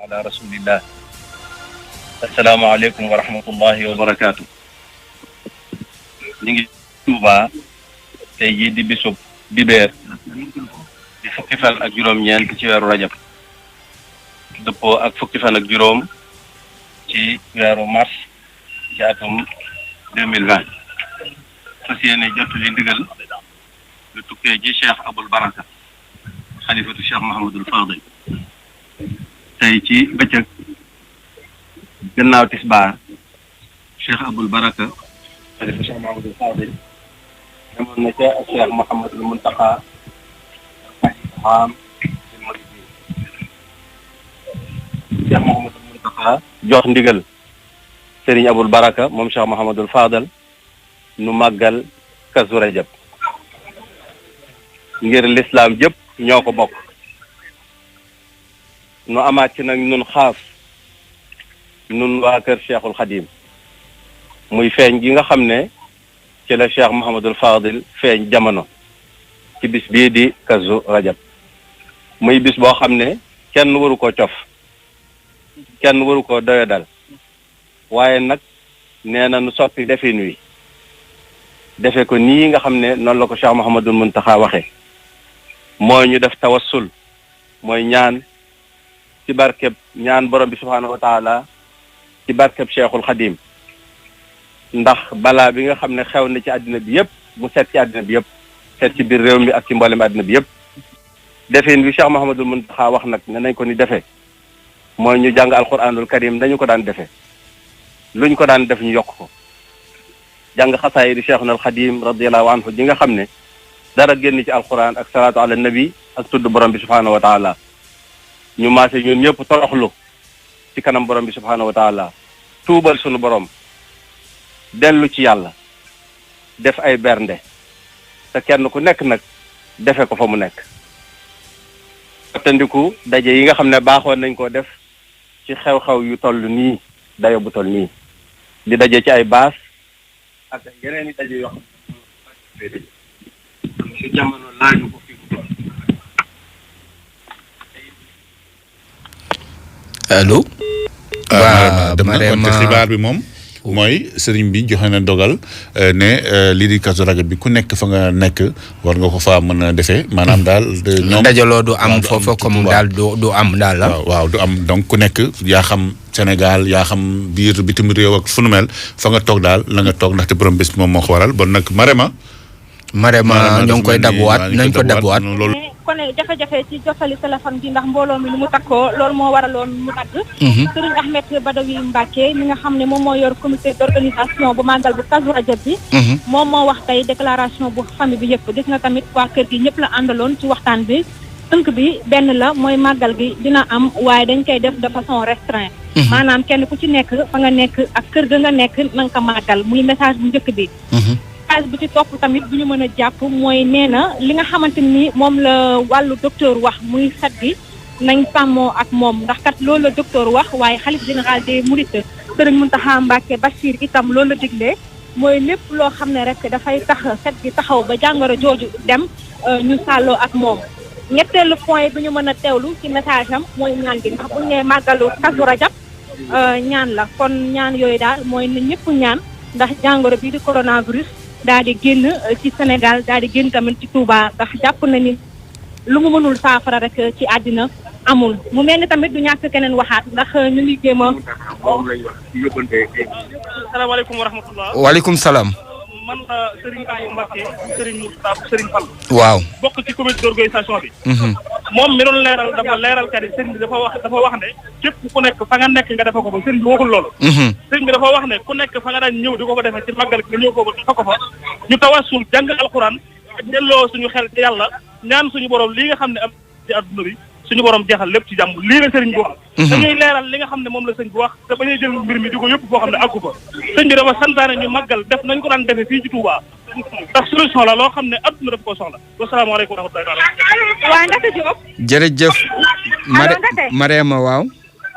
ala rasulillah. Assalaamu aleykum wa rahmatullahi wa barakaatu. ñu ngi Tuuba tey jii di bisub dibeer di fukki fan ak juróom-ñeent ci weeru rajab dëppoo ak fukki fan ak juróom ci weeru mars ci atum 2020 fas yéene jot li ndigal lu tukkee ci Cheikh Abul Baraka xalifatu Cheikh Mahamadul Fadil tey ci bëccëg gannaaw tisbaar Cheikh Abul Baraka xalifa Cheikh Mahamadul Fadil demoon na ca Cheikh Mouhamadul Muntaqa am Cheikh Mouhamadul Muntaqa jox ndigal Serigne Abul Baraka moom Cheikh Mouhamadul Fadal nu màggal Kazu Rajab ngir lislaam jëpp ñoo ko bokk nu amaat ci nag nun xaas nun waa kër Cheikhul Xadim muy feeñ gi nga xam ne ci la Cheikh Mouhamadul Fadil feeñ jamono ci bis bii di Kazu Rajab muy bis boo xam ne kenn waru koo cof kenn waru koo doyadal waaye nag nee na nu soppi defin wi defe ko nii nga xam ne noonu la ko Cheikh Mouhamadul Muntaxa waxe mooy ñu def tawassul mooy ñaan ci barkeb ñaan borom bi subhaanahu wa taala ci barkeb Cheikhul Xadim ndax balaa bi nga xam ne xew na ci àddina bi yëpp mu seet ci àddina bi yëpp seet ci biir réew mi ak ci mboolem àddina bi yëpp defeen bi Cheikh Mouhamadul Muntaxa wax nag ne nañ ko ni defee mooy ñu jàng alquranul karim dañu ko daan defee luñ ko daan def ñu yokk ko jàng xasaay di Cheikhul Xadim radiyallahu anhu ji nga xam ne dara génn ci alquran ak salaatu ala nabi ak tudd borom bi subhaanahu wa taala ñu maase ñun ñëpp toroxlu ci kanam borom bi subhaanahu wa taala tuubal sunu borom dellu ci yàlla def ay bernde te kenn ku nekk nag defe ko fa mu nekk wattandiku daje yi nga xam ne baaxoon nañ koo def ci xew-xew yu toll nii dayo bu toll nii di daje ci ay baas ak yeneen i daje yoo xam ne ci jamono laaju ko fi allo. waaw dem na kon xibaar bi moom mooy sëriñ bi joxe na dogal ne lii di Kazu Rajab bi ku nekk fa nga nekk war nga ko faa mën a defee maanaam daal. ñoom dajaloo du am foofa comme daal du am daal la. waaw du am donc ku nekk yaa xam Sénégal yaa xam biir bitim réew ak fu nu mel fa nga toog daal la nga toog ndaxte borom bés bi moom moo ko waral bon nag Marema ñoo ngi koy dabuwaat nañ ko dabuwaat loolu kon jafe-jafe ci jottali téléphone bi ndax mbooloo mi nu mu takkoo loolu moo waraloon mu dagg Serigne Ahmed Badawi Mbacké mi nga xam ne moom moo yor comité d'organisation bu màggal bu Kazu Rajab bi moom moo wax tey déclaration bu famille bi yëpp gis nga tamit waa kër gi ñëpp la àndaloon ci waxtaan bi tënk bi benn la mooy màggal gi dina am waaye dañ koy def de façon restreinte maanaam kenn ku ci nekk fa nga nekk ak kër ga nga nekk na nga ko màggal muy message bu njëkk bi bu ci topp tamit bu ñu mën a jàpp mooy nee na li nga xamante ni moom la wàllu docteur wax muy set gi nañ sàmmoo ak moom ndax kat loolu la docteur wax waaye xalif général des mourides Sëriñ Muntaxa Mbàkke Bachir itam loolu la diglee mooy lépp loo xam ne rek dafay tax set gi taxaw ba jàngoro jooju dem ñu sàlloo ak moom ñetteelu point bi ñu mën a teewlu ci message am mooy ñaan gi ndax bu ñu nee màggalu Kazu Rajab ñaan la kon ñaan yooyu daal mooy na ñëpp ñaan ndax jàngoro bii di coronavirus daal di génn ci Sénégal daal di génn tamit ci Touba ndax jàpp na ni lu mu mënul saafara rek ci àddina amul mu mel ni tamit du ñàkk keneen waxaat ndax ñu ngi jéem a. salaamaaleykum wa rahmatullah. waaleykum salaam. man la Serigne Aliou Mbacké Serigne Moustapha Serigne Fall. waaw bokk ci comité d'organisation bi. moom mi doon leeral dafa leeral kat yi Serigne bi dafa wax ne képp ku nekk fa nga nekk nga defe ko fa Serigne bi waxul loolu. Serigne bi dafa wax ne ku nekk fa nga daan ñëw di ko fa defee ci màggal nga ñëw ko defe ko fa ñu tawassul jàng alxuraan delloo suñu xel ci yàlla ñaan suñu borom lii nga xam ne am ci adduna bi suñu borom jeexal lépp ci jàmm lii la Serigne bi wax. dañuy leeral li nga xam ne moom la sëñ bi wax te bañuy jël mbir mi di ko yëpp foo xam ne àggu fa sëñ bi dafa santaane ñu màggal def nañ ko daan defee fii ci Touba ndax solution la loo xam ne adduna daf koo soxla wasalaamaaleykum wa rahmatulah. waa Ndate Diop. jërëjëf. Marema waaw.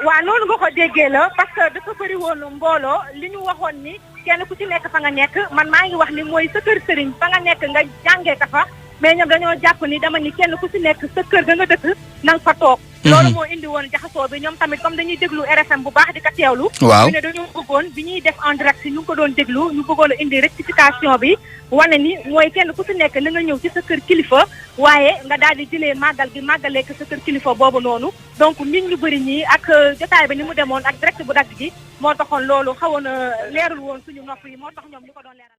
waaw noonu nga ko déggee la parce que dafa bëri woon mbooloo li ñu waxoon ni kenn ku ci nekk fa nga nekk man maa ngi wax ni mooy sa kër sëriñ fa nga nekk nga jàngee ka fa mais ñoom dañoo jàpp ni dama ni kenn ku ci nekk sa kër ga nga dëkk na nga fa toog loolu moo indi woon jaxasoo bi ñoom tamit comme dañuy déglu RFM bu baax di ko teewlu. waaw ñu ne dañoo bëggoon bi ñuy def en direct ñu ngi ko doon déglu ñu bëggoon a indi rectification bi wane ni mooy kenn ku si nekk na nga ñëw ci sa kër kilifa waaye nga daal di jëlee màggal gi màggalee ko sa kër kilifa boobu noonu donc nit ñu bëri ñi ak jotaay bi ni mu demoon ak direct bu dagg gi moo taxoon loolu xawoon a leerul woon suñu nopp yi moo tax ñoom ñu ko doon leeral